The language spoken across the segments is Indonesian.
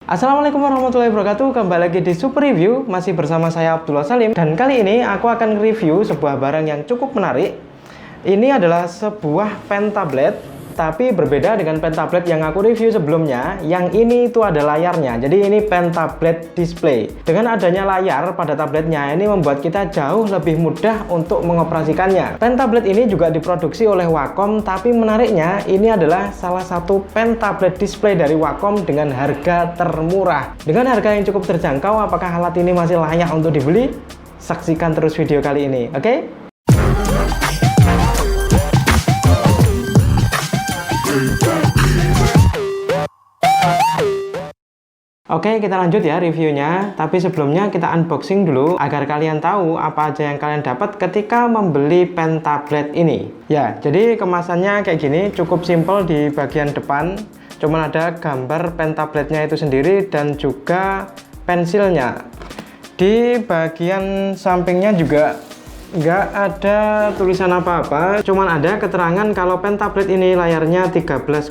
Assalamualaikum warahmatullahi wabarakatuh. Kembali lagi di Super Review. Masih bersama saya Abdullah Salim. Dan kali ini aku akan review sebuah barang yang cukup menarik. Ini adalah sebuah pen tablet, tapi berbeda dengan pen tablet yang aku review sebelumnya. Yang ini itu ada layarnya. Jadi ini pen tablet display. Dengan adanya layar pada tabletnya, ini membuat kita jauh lebih mudah untuk mengoperasikannya. Pen tablet ini juga diproduksi oleh Wacom, tapi menariknya ini adalah salah satu pen tablet display dari Wacom dengan harga termurah. Dengan harga yang cukup terjangkau, apakah alat ini masih layak untuk dibeli? Saksikan terus video kali ini, oke? Oke, kita lanjut ya reviewnya. Tapi sebelumnya kita unboxing dulu agar kalian tahu apa aja yang kalian dapat ketika membeli pen tablet ini. Ya, jadi kemasannya kayak gini, cukup simple di bagian depan. Cuman ada gambar pen tabletnya itu sendiri dan juga pensilnya. Di bagian sampingnya juga nggak ada tulisan apa-apa, cuman ada keterangan kalau pen tablet ini layarnya 13,3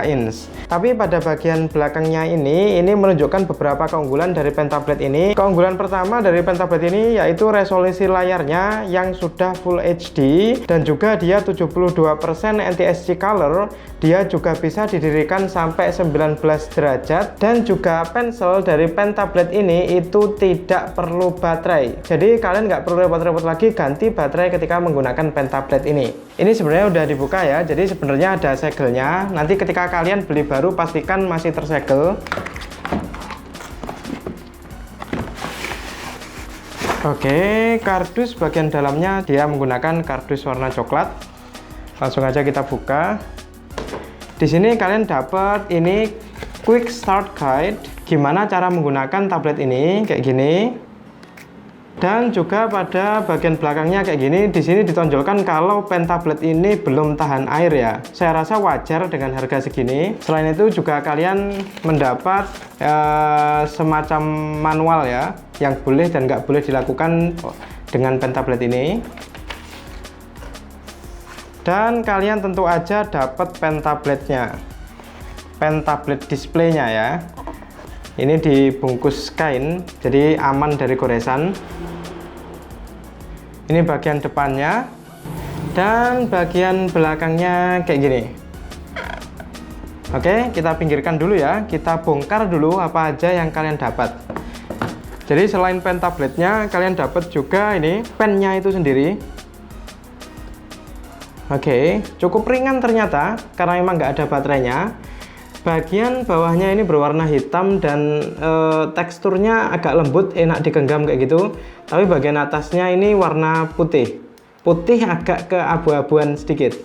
inch. Tapi pada bagian belakangnya ini menunjukkan beberapa keunggulan dari pen tablet ini. Keunggulan pertama dari pen tablet ini yaitu resolusi layarnya yang sudah Full HD, dan juga dia 72% NTSC color. Dia juga bisa didirikan sampai 19 derajat, dan juga pensel dari pen tablet ini itu tidak perlu baterai. Jadi kalian nggak perlu repot-repot lagi ganti baterai ketika menggunakan pen tablet ini. Ini sebenarnya udah dibuka ya, jadi sebenarnya ada segelnya. Nanti ketika kalian beli baru pastikan masih tersegel. Oke, kardus bagian dalamnya dia menggunakan kardus warna coklat. Langsung aja kita buka. Di sini kalian dapat ini quick start guide, gimana cara menggunakan tablet ini kayak gini. Dan juga pada bagian belakangnya kayak gini, di sini ditonjolkan kalau pen tablet ini belum tahan air ya. Saya rasa wajar dengan harga segini. Selain itu juga kalian mendapat semacam manual ya, yang boleh dan nggak boleh dilakukan dengan pen tablet ini. Dan kalian tentu aja dapat pen tabletnya, pen tablet displaynya ya. Ini dibungkus kain, jadi aman dari goresan. Ini bagian depannya, dan bagian belakangnya kayak gini. Oke, kita pinggirkan dulu ya. Kita bongkar dulu apa aja yang kalian dapat. Jadi selain pen tabletnya, kalian dapat juga ini pennya itu sendiri. Oke, cukup ringan ternyata karena memang nggak ada baterainya. Bagian bawahnya ini berwarna hitam dan teksturnya agak lembut, enak digenggam kayak gitu. Tapi bagian atasnya ini warna putih. Putih agak keabu-abuan sedikit.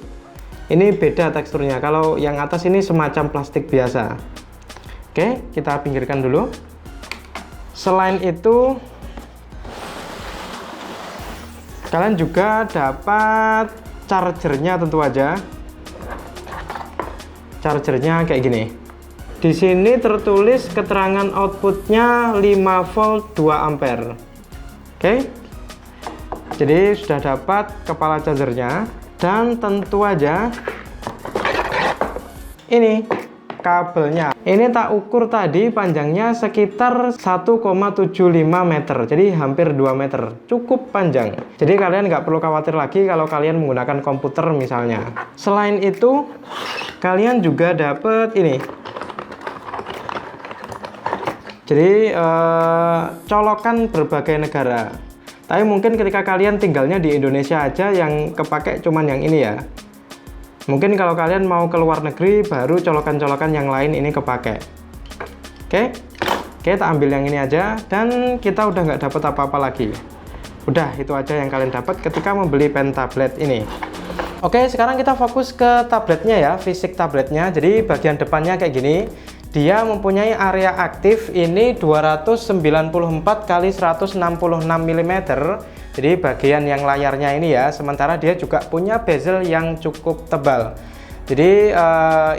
Ini beda teksturnya. Kalau yang atas ini semacam plastik biasa. Oke, kita pinggirkan dulu. Selain itu, kalian juga dapat chargernya tentu aja. Chargernya kayak gini. Di sini tertulis keterangan outputnya 5 volt 2 ampere. Oke. Jadi sudah dapat kepala chargernya, dan tentu aja ini kabelnya. Ini tak ukur tadi, panjangnya sekitar 1,75 meter. Jadi hampir 2 meter. Cukup panjang. Jadi kalian nggak perlu khawatir lagi kalau kalian menggunakan komputer misalnya. Selain itu, kalian juga dapat ini. Jadi colokan berbagai negara. Tapi mungkin ketika kalian tinggalnya di Indonesia aja yang kepake cuman yang ini ya. Mungkin kalau kalian mau ke luar negeri baru colokan-colokan yang lain ini kepake. Oke, kita ambil yang ini aja, dan kita udah nggak dapat apa-apa lagi. Udah, itu aja yang kalian dapat ketika membeli pen tablet ini. Oke, sekarang kita fokus ke tabletnya ya, fisik tabletnya. Jadi bagian depannya kayak gini. Dia mempunyai area aktif ini 294 x 166 mm. Jadi bagian yang layarnya ini ya. Sementara dia juga punya bezel yang cukup tebal. Jadi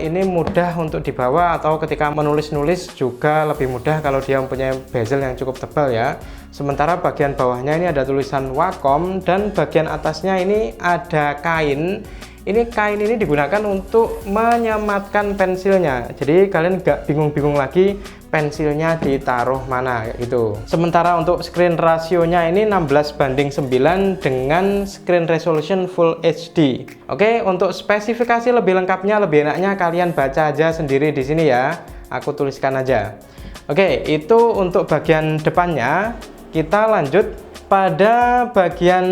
ini mudah untuk dibawa, atau ketika menulis-nulis juga lebih mudah kalau dia mempunyai bezel yang cukup tebal ya. Sementara bagian bawahnya ini ada tulisan Wacom, dan bagian atasnya ini ada kain. Ini kain ini digunakan untuk menyematkan pensilnya. Jadi kalian nggak bingung-bingung lagi pensilnya ditaruh mana kayak gitu. Sementara untuk screen rasionya ini 16:9 dengan screen resolution Full HD. Oke, untuk spesifikasi lebih lengkapnya, lebih enaknya kalian baca aja sendiri di sini ya. Aku tuliskan aja. Oke, itu untuk bagian depannya. Kita lanjut pada bagian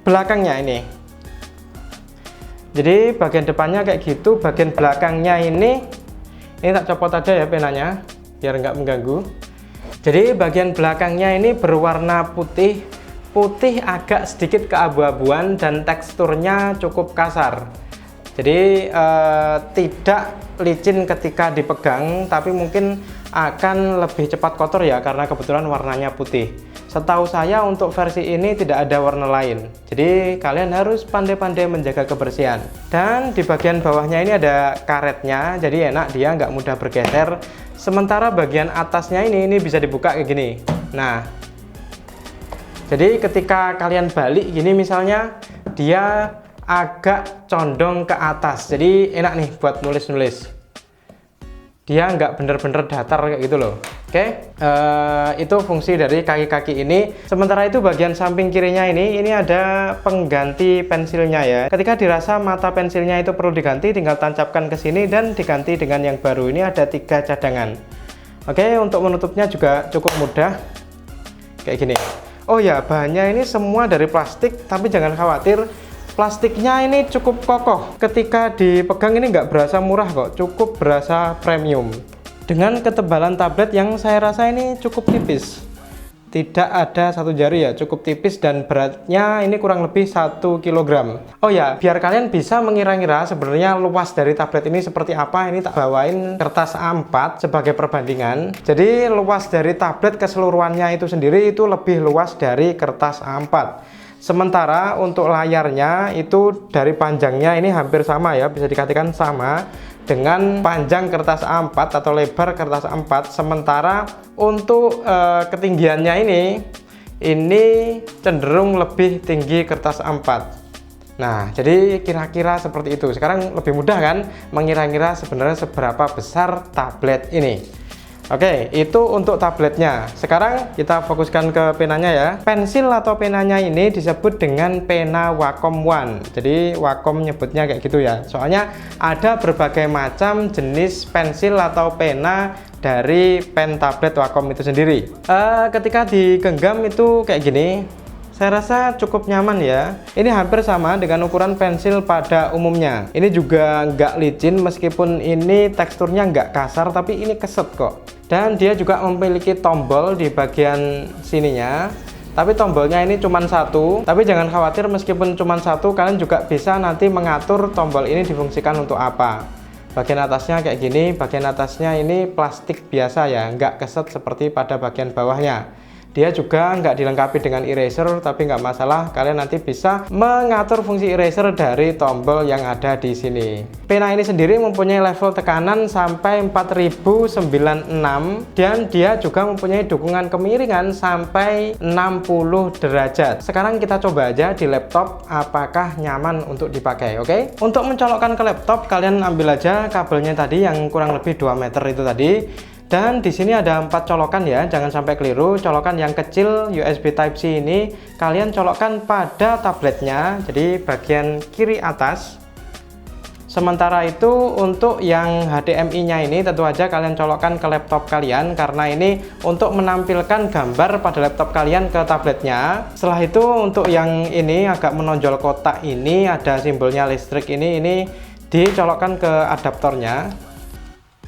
belakangnya ini. Jadi bagian depannya kayak gitu, bagian belakangnya ini tak copot aja ya penanya biar nggak mengganggu. Jadi bagian belakangnya ini berwarna putih, agak sedikit keabu-abuan dan teksturnya cukup kasar. Jadi tidak licin ketika dipegang, tapi mungkin akan lebih cepat kotor ya karena kebetulan warnanya putih. Setahu saya untuk versi ini tidak ada warna lain, jadi kalian harus pandai-pandai menjaga kebersihan. Dan di bagian bawahnya ini ada karetnya, jadi enak, dia nggak mudah bergeser. Sementara bagian atasnya ini bisa dibuka kayak gini. Nah, jadi ketika kalian balik gini misalnya, dia agak condong ke atas, jadi enak nih buat nulis-nulis. Dia nggak bener-bener datar kayak gitu loh. Oke, itu fungsi dari kaki-kaki ini. Sementara itu bagian samping kirinya ini ada pengganti pensilnya ya. Ketika dirasa mata pensilnya itu perlu diganti, tinggal tancapkan ke sini dan diganti dengan yang baru. Ini ada 3 cadangan. Oke, untuk menutupnya juga cukup mudah kayak gini. Oh ya, bahannya ini semua dari plastik, tapi jangan khawatir, plastiknya ini cukup kokoh. Ketika dipegang ini nggak berasa murah kok, cukup berasa premium. Dengan ketebalan tablet yang saya rasa ini cukup tipis. Tidak ada 1 jari ya, cukup tipis dan beratnya ini kurang lebih 1 kg. Oh ya, biar kalian bisa mengira-ngira sebenarnya luas dari tablet ini seperti apa, ini tak bawain kertas A4 sebagai perbandingan. Jadi luas dari tablet keseluruhannya itu sendiri itu lebih luas dari kertas A4. Sementara untuk layarnya itu dari panjangnya ini hampir sama ya, bisa dikatakan sama dengan panjang kertas A4 atau lebar kertas A4. Sementara untuk ketinggiannya ini cenderung lebih tinggi kertas A4. Nah, jadi kira-kira seperti itu. Sekarang lebih mudah kan mengira-ngira sebenarnya seberapa besar tablet ini. Oke, itu untuk tabletnya. Sekarang kita fokuskan ke penanya ya. Pensil atau penanya ini disebut dengan pena Wacom One. Jadi Wacom nyebutnya kayak gitu ya. Soalnya ada berbagai macam jenis pensil atau pena dari pen tablet Wacom itu sendiri. Ketika digenggam itu kayak gini. Saya rasa cukup nyaman ya. Ini hampir sama dengan ukuran pensil pada umumnya. Ini juga nggak licin meskipun ini teksturnya nggak kasar, tapi ini keset kok. Dan dia juga memiliki tombol di bagian sininya. Tapi tombolnya ini cuma 1. Tapi jangan khawatir, meskipun cuma 1, kalian juga bisa nanti mengatur tombol ini difungsikan untuk apa. Bagian atasnya kayak gini, bagian atasnya ini plastik biasa ya, nggak keset seperti pada bagian bawahnya. Dia juga nggak dilengkapi dengan eraser, tapi nggak masalah, kalian nanti bisa mengatur fungsi eraser dari tombol yang ada di sini. Pena ini sendiri mempunyai level tekanan sampai 4096 dan dia juga mempunyai dukungan kemiringan sampai 60 derajat. Sekarang kita coba aja di laptop apakah nyaman untuk dipakai, oke? Untuk mencolokkan ke laptop, kalian ambil aja kabelnya tadi yang kurang lebih 2 meter itu tadi. Dan di sini ada 4 colokan ya, jangan sampai keliru. Colokan yang kecil USB Type-C ini kalian colokkan pada tabletnya, jadi bagian kiri atas. Sementara itu untuk yang HDMI-nya ini tentu aja kalian colokkan ke laptop kalian, karena ini untuk menampilkan gambar pada laptop kalian ke tabletnya. Setelah itu untuk yang ini agak menonjol kotak ini ada simbolnya listrik ini dicolokkan ke adaptornya.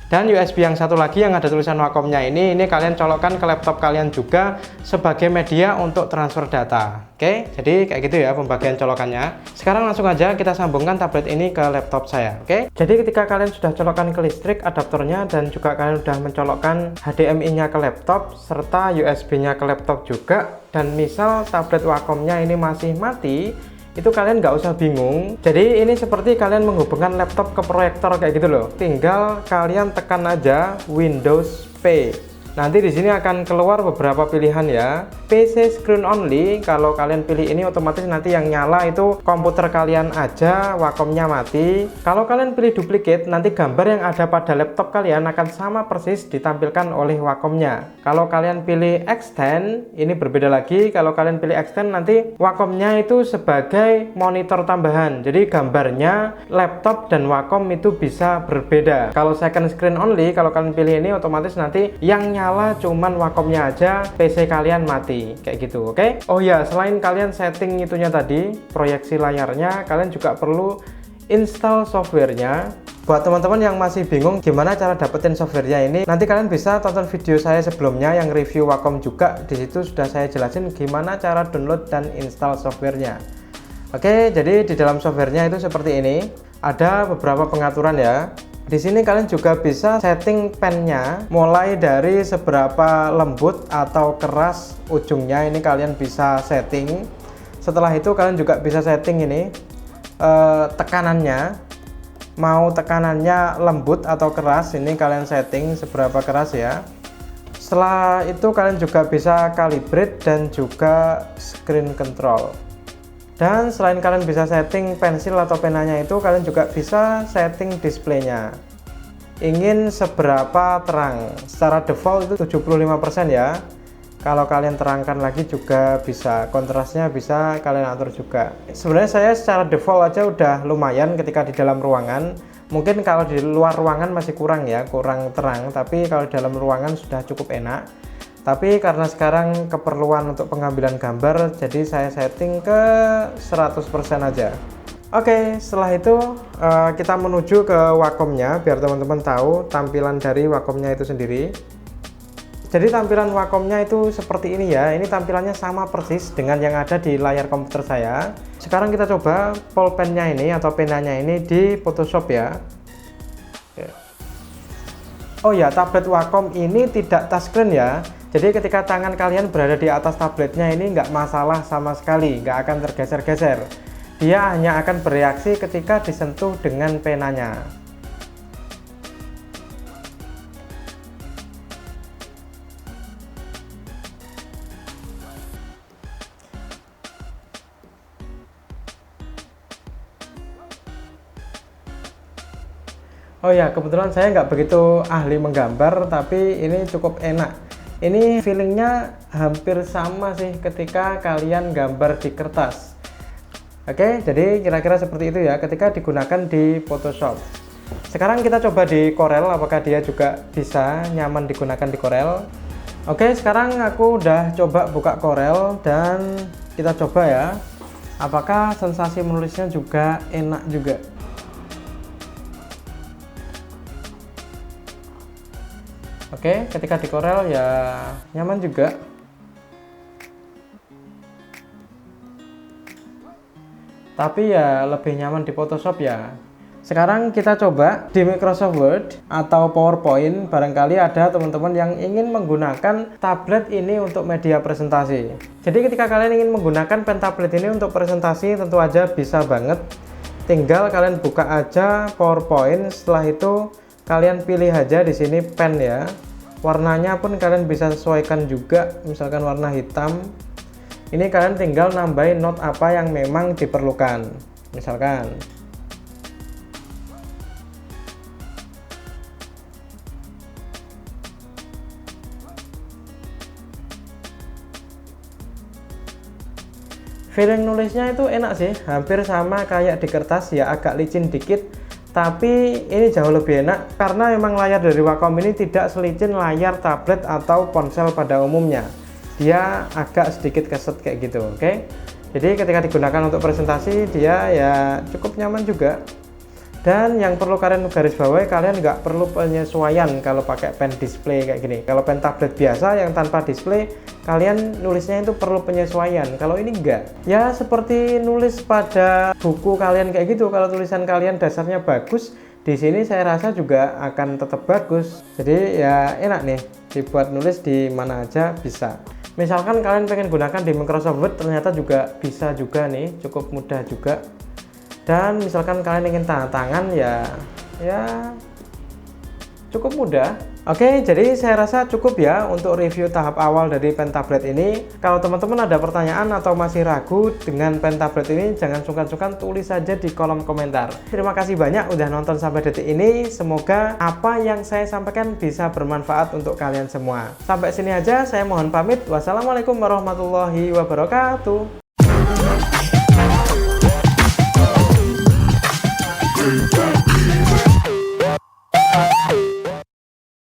Dan USB yang satu lagi yang ada tulisan Wacom-nya ini kalian colokkan ke laptop kalian juga sebagai media untuk transfer data. Oke, jadi kayak gitu ya pembagian colokannya. Sekarang langsung aja kita sambungkan tablet ini ke laptop saya. Oke, jadi ketika kalian sudah colokkan ke listrik adaptornya dan juga kalian sudah mencolokkan HDMI-nya ke laptop serta USB-nya ke laptop juga, dan misal tablet Wacom-nya ini masih mati, itu kalian nggak usah bingung. Jadi ini seperti kalian menghubungkan laptop ke proyektor kayak gitu loh. Tinggal kalian tekan aja Windows P. Nanti di sini akan keluar beberapa pilihan ya. PC screen only, kalau kalian pilih ini otomatis nanti yang nyala itu komputer kalian aja, Wacom-nya mati. Kalau kalian pilih duplicate, nanti gambar yang ada pada laptop kalian akan sama persis ditampilkan oleh Wacom-nya. Kalau kalian pilih extend, ini berbeda lagi. Kalau kalian pilih extend, nanti Wacom-nya itu sebagai monitor tambahan. Jadi gambarnya laptop dan Wacom itu bisa berbeda. Kalau second screen only, kalau kalian pilih ini otomatis nanti yang nyala cuman Wacom-nya aja, PC kalian mati kayak gitu. Oke. Oh ya, selain kalian setting itunya tadi, proyeksi layarnya, kalian juga perlu install softwarenya. Buat teman-teman yang masih bingung gimana cara dapetin softwarenya ini, nanti kalian bisa tonton video saya sebelumnya yang review Wacom juga. Di situ sudah saya jelasin gimana cara download dan install softwarenya. Oke, jadi di dalam softwarenya itu seperti ini. Ada beberapa pengaturan ya. Di sini kalian juga bisa setting pennya, mulai dari seberapa lembut atau keras ujungnya, ini kalian bisa setting. Setelah itu kalian juga bisa setting ini tekanannya, mau tekanannya lembut atau keras, ini kalian setting seberapa keras ya. Setelah itu kalian juga bisa calibrate dan juga screen control. Dan selain kalian bisa setting pensil atau penanya itu, kalian juga bisa setting displaynya. Ingin seberapa terang. Secara default itu 75% ya. Kalau kalian terangkan lagi juga bisa. Kontrasnya bisa kalian atur juga. Sebenarnya saya secara default aja udah lumayan ketika di dalam ruangan. Mungkin kalau di luar ruangan masih kurang ya, kurang terang. Tapi kalau di dalam ruangan sudah cukup enak. Tapi karena sekarang keperluan untuk pengambilan gambar, jadi saya setting ke 100% aja. Oke, setelah itu kita menuju ke Wacom-nya biar teman-teman tahu tampilan dari Wacom-nya itu sendiri. Jadi tampilan Wacom-nya itu seperti ini ya. Ini tampilannya sama persis dengan yang ada di layar komputer saya. Sekarang kita coba pulpen-nya ini atau penanya ini di Photoshop ya. Oh ya, tablet Wacom ini tidak touchscreen ya. Jadi ketika tangan kalian berada di atas tabletnya ini nggak masalah sama sekali, nggak akan tergeser-geser. Dia hanya akan bereaksi ketika disentuh dengan penanya. Oh ya, kebetulan saya nggak begitu ahli menggambar, tapi ini cukup enak. Ini feelingnya hampir sama sih ketika kalian gambar di kertas. Oke, jadi kira-kira seperti itu ya ketika digunakan di Photoshop. Sekarang kita coba di Corel, apakah dia juga bisa nyaman digunakan di Corel. Oke, sekarang aku udah coba buka Corel dan kita coba ya, apakah sensasi menulisnya juga enak juga. Oke, ketika di Corel ya nyaman juga. Tapi ya lebih nyaman di Photoshop ya. Sekarang kita coba di Microsoft Word atau PowerPoint. Barangkali ada teman-teman yang ingin menggunakan tablet ini untuk media presentasi. Jadi ketika kalian ingin menggunakan pen tablet ini untuk presentasi, tentu aja bisa banget. Tinggal kalian buka aja PowerPoint, setelah itu kalian pilih aja di sini pen ya. Warnanya pun kalian bisa sesuaikan juga, misalkan warna hitam. Ini kalian tinggal nambahin note apa yang memang diperlukan. Misalkan feeling nulisnya itu enak sih, hampir sama kayak di kertas ya, agak licin dikit. Tapi ini jauh lebih enak karena memang layar dari Wacom ini tidak selicin layar tablet atau ponsel pada umumnya. Dia agak sedikit keset kayak gitu, oke? Jadi ketika digunakan untuk presentasi dia ya cukup nyaman juga. Dan yang perlu kalian garis bawahi, kalian nggak perlu penyesuaian kalau pakai pen display kayak gini. Kalau pen tablet biasa yang tanpa display, kalian nulisnya itu perlu penyesuaian. Kalau ini enggak. Ya seperti nulis pada buku kalian kayak gitu. Kalau tulisan kalian dasarnya bagus, di sini saya rasa juga akan tetap bagus. Jadi ya enak nih, dibuat nulis di mana aja bisa. Misalkan kalian pengen gunakan di Microsoft Word, ternyata juga bisa juga nih, cukup mudah juga. Dan misalkan kalian ingin tanda tangan ya cukup mudah. Oke, jadi saya rasa cukup ya untuk review tahap awal dari pen tablet ini. Kalau teman-teman ada pertanyaan atau masih ragu dengan pen tablet ini, jangan sungkan-sungkan tulis saja di kolom komentar. Terima kasih banyak udah nonton sampai detik ini. Semoga apa yang saya sampaikan bisa bermanfaat untuk kalian semua. Sampai sini aja, saya mohon pamit. Wassalamualaikum warahmatullahi wabarakatuh.